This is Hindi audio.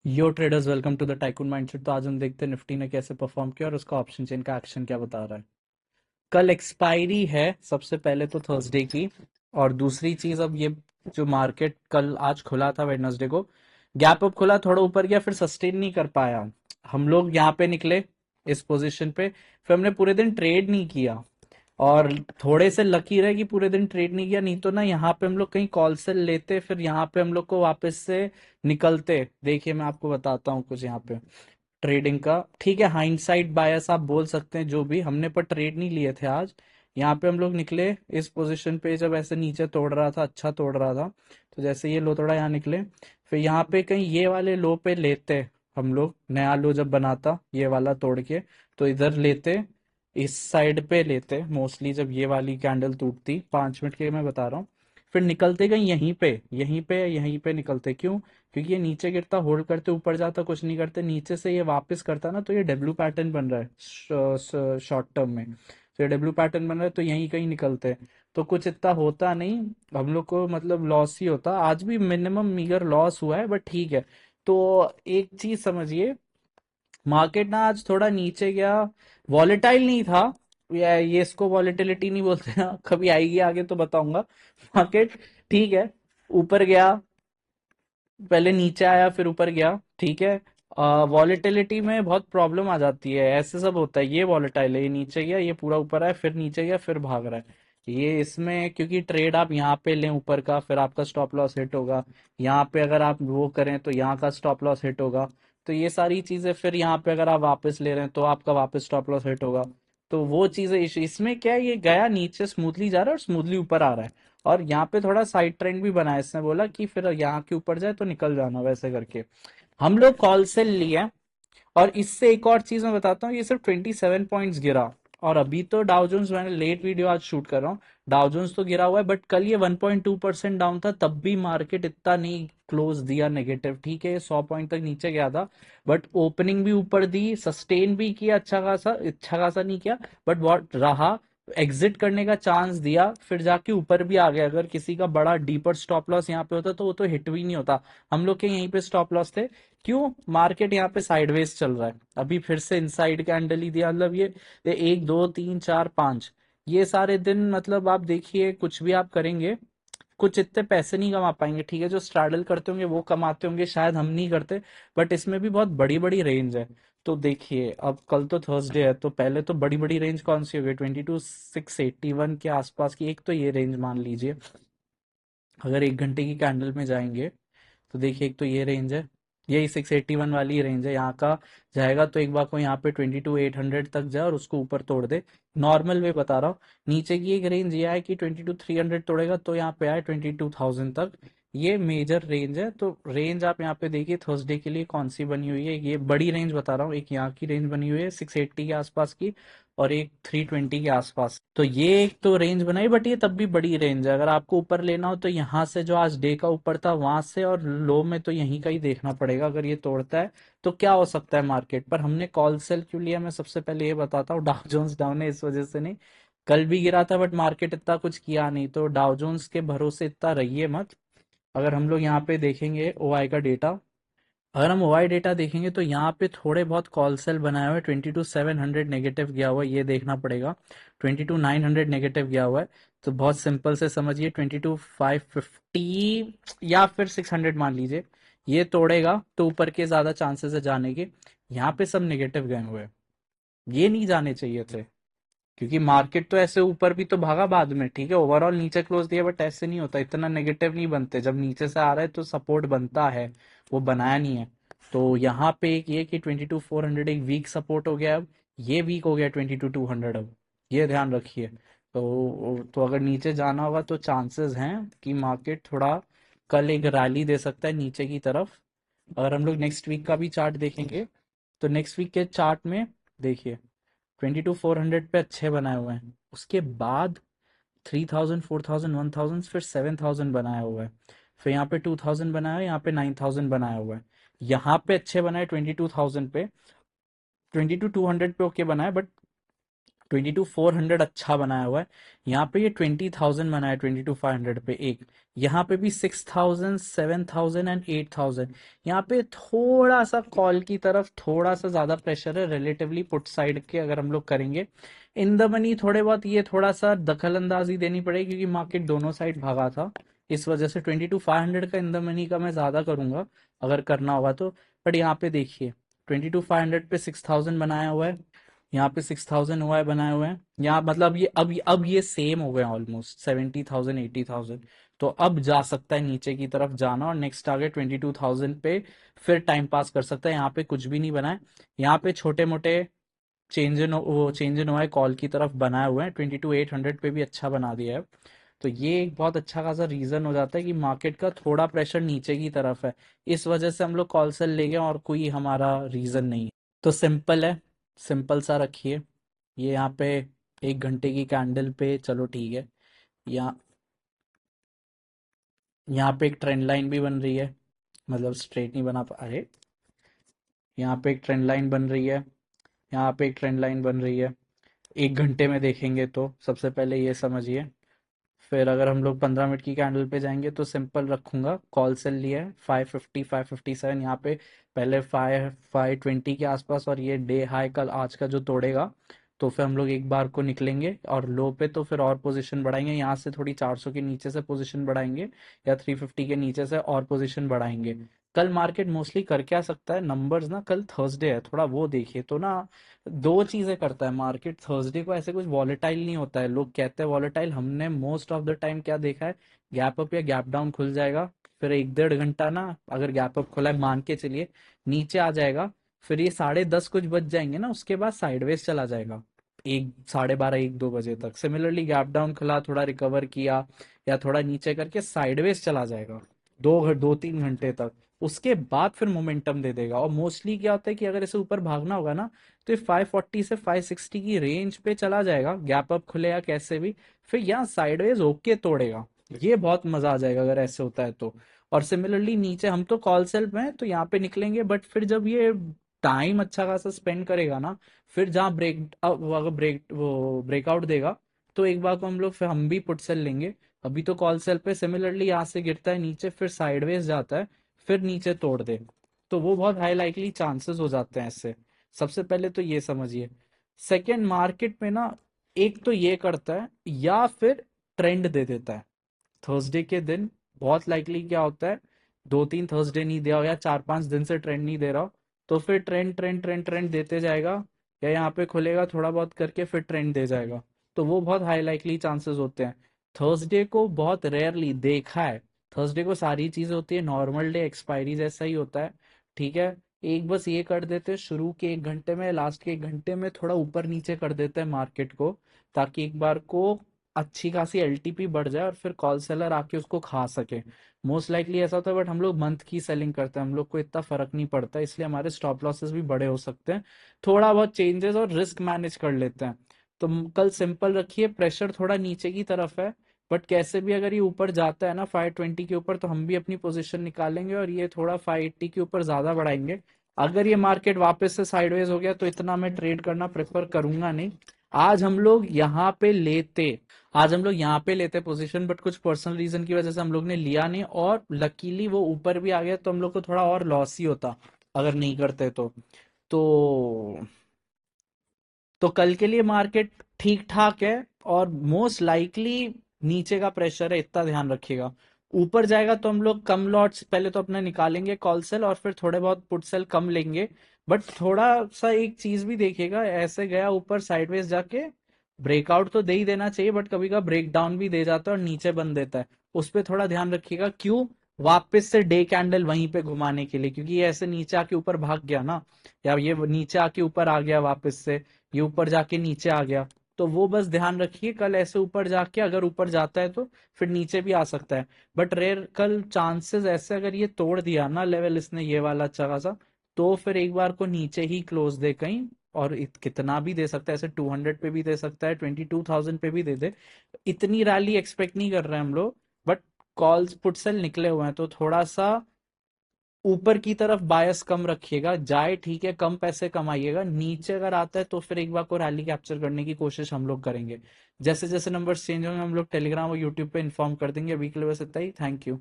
Yo traders, welcome to the tycoon mindset. तो आज हम देखते हैं निफ्टी ने कैसे परफॉर्म किया और उसका ऑप्शन चेन का एक्शन क्या बता रहा है। कल एक्सपायरी है सबसे पहले तो थर्सडे की। और दूसरी चीज, अब ये जो मार्केट कल आज खुला था वेडनेसडे को, गैप अप खुला, थोड़ा ऊपर गया, फिर सस्टेन नहीं कर पाया। हम लोग यहाँ पे निकले इस पोजीशन पे, फिर हमने पूरे दिन ट्रेड नहीं किया। और थोड़े से लकी रहे कि पूरे दिन ट्रेड नहीं किया, नहीं तो ना यहाँ पे हम लोग कहीं कॉल सेल लेते, फिर यहाँ पे हम लोग को वापस से निकलते। देखिए मैं आपको बताता हूँ कुछ यहाँ पे ट्रेडिंग का। ठीक है, हाइंडसाइट बायस आप बोल सकते हैं जो भी, हमने पर ट्रेड नहीं लिए थे आज। यहाँ पे हम लोग निकले इस पोजीशन पे, जब ऐसे नीचे तोड़ रहा था, अच्छा तोड़ रहा था, तो जैसे ये लो तोड़ा, यहाँ निकले। फिर यहाँ पे कहीं ये वाले लो पे लेते हम लोग, नया लो जब बनाता ये वाला तोड़ के, तो इधर लेते, इस साइड पे लेते मोस्टली, जब ये वाली कैंडल टूटती 5 मिनट के मैं बता रहा हूँ। फिर निकलते कहीं यहीं पे निकलते। क्यों? क्योंकि ये नीचे गिरता, होल्ड करते, ऊपर जाता, कुछ नहीं करते, नीचे से ये वापस करता ना, तो ये डब्ल्यू पैटर्न बन रहा है शॉर्ट टर्म में। तो ये डब्ल्यू पैटर्न बन रहा है, तो यहीं कहीं निकलते हैं। तो कुछ इतना होता नहीं हम लोग को, मतलब लॉस ही होता। आज भी मिनिमम मीगर लॉस हुआ है, बट ठीक है। तो एक चीज समझिए, मार्केट ना आज थोड़ा नीचे गया, वॉलेटाइल नहीं था। ये इसको वॉलेटिलिटी नहीं बोलते ना, कभी आएगी आगे तो बताऊंगा। मार्केट ठीक है, ऊपर गया, पहले नीचे आया, फिर ऊपर गया, ठीक है। वॉलेटिलिटी में बहुत प्रॉब्लम आ जाती है, ऐसे सब होता है। ये वॉलेटाइल है, ये नीचे गया, ये पूरा ऊपर आया, फिर नीचे गया, फिर भाग रहा है। ये इसमें क्योंकि ट्रेड आप यहाँ पे लें ऊपर का, फिर आपका स्टॉप लॉस हिट होगा। यहाँ पे अगर आप वो करें तो यहाँ का स्टॉप लॉस हिट होगा। तो ये सारी चीजें, फिर यहाँ पे अगर आप वापस ले रहे हैं तो आपका वापस स्टॉप लॉस हिट होगा। तो वो चीजें इसमें क्या है, ये गया नीचे स्मूथली जा रहा है और स्मूथली ऊपर आ रहा है। और यहाँ पे थोड़ा साइड ट्रेंड भी बना है, इसने बोला कि फिर यहाँ के ऊपर जाए तो निकल जाना, वैसे करके हम लोग कॉल सेल लिए। और इससे एक और चीज मैं बताता हूँ, ये सिर्फ 27 पॉइंट्स गिरा। और अभी तो डाउ जोन्स, मैंने लेट वीडियो आज शूट कर रहा हूँ, डाउ जोन्स तो गिरा हुआ है, बट कल ये 1.2% डाउन था, तब भी मार्केट इतना नहीं क्लोज दिया नेगेटिव। ठीक है, ये 100 पॉइंट तक नीचे गया था, बट ओपनिंग भी ऊपर दी, सस्टेन भी किया, अच्छा खासा नहीं किया, बट बहुत रहा, एग्जिट करने का चांस दिया, फिर जाके ऊपर भी आ गया। अगर किसी का बड़ा डीपर स्टॉप लॉस यहाँ पे होता तो वो तो हिट भी नहीं होता। हम लोग के यहीं पे स्टॉप लॉस थे। क्यों? मार्केट यहाँ पे साइडवेज चल रहा है, अभी फिर से इनसाइड कैंडल ही दिया, मतलब ये एक दो तीन चार पांच, ये सारे दिन, मतलब आप देखिए कुछ भी आप करेंगे, कुछ इतने पैसे नहीं कमा पाएंगे। ठीक है, जो स्ट्रैडल करते होंगे वो कमाते होंगे, शायद हम नहीं करते। बट इसमें भी बहुत बड़ी बड़ी रेंज है। तो देखिए, अब कल तो थर्सडे है, तो पहले तो बड़ी बड़ी रेंज कौन सी हो गई, 22,681 के आसपास की एक तो ये रेंज मान लीजिए। अगर 1 घंटे की कैंडल में जाएंगे तो देखिए, एक तो ये रेंज है, यही 681 वाली रेंज है, यहाँ का जाएगा तो एक बार को यहाँ पे 22,800 तक जाए और उसको ऊपर तोड़ दे। नॉर्मल वे बता रहा हूँ। नीचे की एक रेंज ये है कि 22,300 तोड़ेगा तो यहाँ पे आए 22,000 तक। ये मेजर रेंज है। तो रेंज आप यहाँ पे देखिए थर्सडे के लिए कौन सी बनी हुई है, ये बड़ी रेंज बता रहा हूँ, एक यहाँ की रेंज बनी हुई है 680 के आसपास की, और एक 320 के आसपास। तो ये एक तो रेंज बनाई, बट ये तब भी बड़ी रेंज है। अगर आपको ऊपर लेना हो तो यहाँ से जो आज डे का ऊपर था वहां से, और लो में तो यहीं का ही देखना पड़ेगा। अगर ये तोड़ता है तो क्या हो सकता है मार्केट पर। हमने कॉल सेल क्यों लिया, मैं सबसे पहले ये बताता हूँ। डाउ जोन्स डाउन है इस वजह से नहीं, कल भी गिरा था बट मार्केट इतना कुछ किया नहीं, तो डाउ जोन्स के भरोसे इतना रहिए मत। अगर हम लोग यहाँ पे देखेंगे ओआई का डेटा, अगर हम ओआई डेटा देखेंगे तो यहाँ पे थोड़े बहुत कॉल सेल बनाए हुए हैं। 22,700 नेगेटिव गया हुआ है, ये देखना पड़ेगा। 22,900 नेगेटिव गया हुआ है। तो बहुत सिंपल से समझिए, 22,550 या फिर 600 मान लीजिए, ये तोड़ेगा तो ऊपर के ज्यादा चांसेस है जाने के। यहाँ पे सब नेगेटिव गए हुए हैं, ये नहीं जाने चाहिए थे। क्योंकि मार्केट तो ऐसे ऊपर भी तो भागा बाद में, ठीक है, ओवरऑल नीचे क्लोज दिया, बट ऐसे नहीं होता, इतना नेगेटिव नहीं बनते। जब नीचे से आ रहा है तो सपोर्ट बनता है, वो बनाया नहीं है। तो यहाँ पे एक ये कि 22,400 एक वीक सपोर्ट हो गया, अब ये वीक हो गया 22,200 अब, ये ध्यान रखिए। तो अगर नीचे जाना होगा तो चांसेस हैं कि मार्केट थोड़ा कल एक रैली दे सकता है नीचे की तरफ। अगर हम लोग नेक्स्ट वीक का भी चार्ट देखेंगे, तो नेक्स्ट वीक के चार्ट में देखिए, 22,400 पे अच्छे बनाए हुए हैं, उसके बाद 3,000, 4,000, 1,000, फिर 7,000 बनाया हुआ है, फिर यहाँ पे 2,000 बनाया है, यहाँ पे 9,000 बनाया हुआ है। यहाँ पे अच्छे बनाए 22,000 पे, 22,200 पे ओके बनाए, बट 22,400 अच्छा बनाया हुआ है। यहाँ पे ये 20,000 बनाया है 22,500 पे एक। यहाँ पे भी 6,000, 7,000 एंड 8,000। यहाँ पे थोड़ा सा कॉल की तरफ थोड़ा सा ज्यादा प्रेशर है रिलेटिवली पुट साइड के, अगर हम लोग करेंगे इन द मनी थोड़े बहुत ये थोड़ा सा दखल अंदाजी देनी पड़ेगी, क्योंकि मार्केट दोनों साइड भागा था। इस वजह से 22,500 का इन द मनी का मैं ज्यादा करूंगा अगर करना होगा तो। बट यहाँ पे देखिए 22,500 पे 6,000 बनाया हुआ है, यहाँ पे 6,000 हुआ है बनाए हुए हैं। यहाँ मतलब ये अब ये सेम हो गए ऑलमोस्ट 70,000 80,000। तो अब जा सकता है नीचे की तरफ जाना और नेक्स्ट टारगेट 22,000 पे फिर टाइम पास कर सकता है। यहाँ पे कुछ भी नहीं बना है, यहाँ पे छोटे मोटे चेंज इन हुआ है कॉल की तरफ बनाए हुए हैं। 22,800 पे भी अच्छा बना दिया है। तो ये एक बहुत अच्छा खासा रीजन हो जाता है कि मार्केट का थोड़ा प्रेशर नीचे की तरफ है, इस वजह से हम लोग कॉल सेल ले गए और कोई हमारा रीजन नहीं है। तो सिंपल है, सिंपल सा रखिए। ये यहाँ पे 1 घंटे की कैंडल पे चलो ठीक है। यहाँ यहाँ पे एक ट्रेंड लाइन भी बन रही है, मतलब स्ट्रेट नहीं बना पा अरे, यहाँ पे एक ट्रेंड लाइन बन रही है, यहाँ पे एक ट्रेंड लाइन बन रही है। 1 घंटे में देखेंगे तो सबसे पहले ये समझिए। फिर अगर हम लोग 15 मिनट की कैंडल पे जाएंगे तो सिंपल रखूंगा, कॉल सेल लिया है 550 557 यहाँ पे, पहले 520 के आसपास, और ये डे हाई कल आज का जो तोड़ेगा तो फिर हम लोग एक बार को निकलेंगे और लो पे तो फिर और पोजीशन बढ़ाएंगे, यहाँ से थोड़ी 400 के नीचे से पोजीशन बढ़ाएंगे या 350 के नीचे से और पोजीशन बढ़ाएंगे। कल मार्केट मोस्टली कर क्या सकता है, नंबर्स ना, कल थर्सडे है, थोड़ा वो देखिए तो ना। दो चीजें करता है मार्केट थर्सडे को, ऐसे कुछ वॉलेटाइल नहीं होता है, लोग कहते हैं वॉलेटाइल, हमने मोस्ट ऑफ द टाइम क्या देखा है, गैप अप या गैप डाउन खुल जाएगा, फिर 1 1.5 घंटा ना, अगर गैप अप खुला है मान के चलिए, नीचे आ जाएगा, फिर ये 10:30 कुछ बज जाएंगे ना, उसके बाद साइडवेज चला जाएगा 1 12:30 1 2 बजे तक। सिमिलरली गैप डाउन खुला, थोड़ा रिकवर किया या थोड़ा नीचे करके साइडवेज चला जाएगा 2 2 3 घंटे तक, उसके बाद फिर मोमेंटम दे देगा। और मोस्टली क्या होता है कि अगर इसे ऊपर भागना होगा ना, तो ये 540 से 560 की रेंज पे चला जाएगा, गैप अप खुलेगा कैसे भी, फिर यहाँ साइडवेज ओके तोड़ेगा। ये बहुत मजा आ जाएगा अगर ऐसे होता है तो। और सिमिलरली नीचे हम तो कॉल सेल में हैं, तो यहाँ पे निकलेंगे, बट फिर जब ये टाइम अच्छा खासा स्पेंड करेगा ना, फिर जहाँ अगर वो ब्रेकआउट देगा, तो एक बार को हम लोग फिर हम भी पुट सेल लेंगे। अभी तो कॉल सेल पे सिमिलरली यहाँ से गिरता है नीचे, फिर साइडवेज जाता है, फिर नीचे तोड़ दे, तो वो बहुत हाई लाइकली चांसेस हो जाते हैं ऐसे। सबसे पहले तो ये समझिए। सेकंड, मार्केट में ना एक तो ये करता है या फिर ट्रेंड दे देता है थर्सडे के दिन। बहुत लाइकली क्या होता है, 2 3 थर्सडे नहीं दिया हो या 4 5 दिन से ट्रेंड नहीं दे रहा हो, तो फिर ट्रेंड ट्रेंड ट्रेंड ट्रेंड देते जाएगा, या यहाँ पे खुलेगा थोड़ा बहुत करके फिर ट्रेंड दे जाएगा। तो वो बहुत हाई लाइकली चांसेस होते हैं। थर्सडे को बहुत रेयरली देखा है, थर्सडे को सारी चीजें होती है नॉर्मल डे एक्सपायरी जैसा ही होता है, ठीक है। एक बस ये कर देते हैं शुरू के 1 घंटे में, लास्ट के 1 घंटे में थोड़ा ऊपर नीचे कर देते हैं मार्केट को, ताकि एक बार को अच्छी खासी एलटीपी बढ़ जाए और फिर कॉल सेलर आके उसको खा सके। मोस्ट लाइकली ऐसा होता है, बट हम लोग मंथ की सेलिंग करते हैं, हम लोग को इतना फर्क नहीं पड़ता, इसलिए हमारे स्टॉप लॉसेस भी बड़े हो सकते हैं। थोड़ा बहुत चेंजेस और रिस्क मैनेज कर लेते हैं। तो कल सिंपल रखिए, प्रेशर थोड़ा नीचे की तरफ है, बट कैसे भी अगर ये ऊपर जाता है ना 520 के ऊपर, तो हम भी अपनी पोजीशन निकालेंगे और ये थोड़ा 580 के ऊपर ज्यादा बढ़ाएंगे। अगर ये मार्केट वापस से साइडवेज हो गया तो इतना मैं ट्रेड करना प्रेफर करूंगा नहीं। आज हम लोग यहाँ पे लेते आज हम लोग यहाँ पे लेते पोजीशन, बट कुछ पर्सनल रीजन की वजह से हम लोग ने लिया नहीं, और लकीली वो ऊपर भी आ गया, तो हम लोग को थोड़ा और लॉस ही होता अगर नहीं करते तो तो कल के लिए मार्केट ठीक ठाक है, और मोस्ट लाइकली नीचे का प्रेशर है, इतना ध्यान रखिएगा। ऊपर जाएगा तो हम लोग कम लॉट्स पहले तो अपने निकालेंगे कॉल सेल, और फिर थोड़े बहुत पुट सेल कम लेंगे। बट थोड़ा सा एक चीज भी देखिएगा, ऐसे गया ऊपर साइडवेज जाके ब्रेकआउट तो दे ही देना चाहिए, बट कभी का ब्रेक डाउन भी दे जाता है और नीचे बन देता है, उस पर थोड़ा ध्यान रखिएगा। क्यों, वापस से डे कैंडल वहीं पे घुमाने के लिए, क्योंकि ये ऐसे नीचे आके ऊपर भाग गया ना, या ये नीचे आके ऊपर आ गया वापस से, ये ऊपर जाके नीचे आ गया, तो वो बस ध्यान रखिए। कल ऐसे ऊपर जाके अगर ऊपर जाता है तो फिर नीचे भी आ सकता है, बट रेयर कल चांसेस ऐसे, अगर ये तोड़ दिया ना लेवल इसने ये वाला अच्छा खासा, तो फिर एक बार को नीचे ही क्लोज दे कहीं, और कितना भी दे सकता है, ऐसे 200 पे भी दे सकता है, 22,000 पे भी दे दे। इतनी रैली एक्सपेक्ट नहीं कर रहे हैं हम लोग, बट कॉल्स पुट सेल निकले हुए हैं, तो थोड़ा सा ऊपर की तरफ बायस कम रखिएगा, जाए ठीक है, कम पैसे कमाइएगा, नीचे अगर आता है तो फिर एक बार को रैली कैप्चर करने की कोशिश हम लोग करेंगे। जैसे जैसे नंबर्स चेंज होंगे हम लोग टेलीग्राम और यूट्यूब पे इन्फॉर्म कर देंगे। अभी के लिए बस इतना ही। Thank you.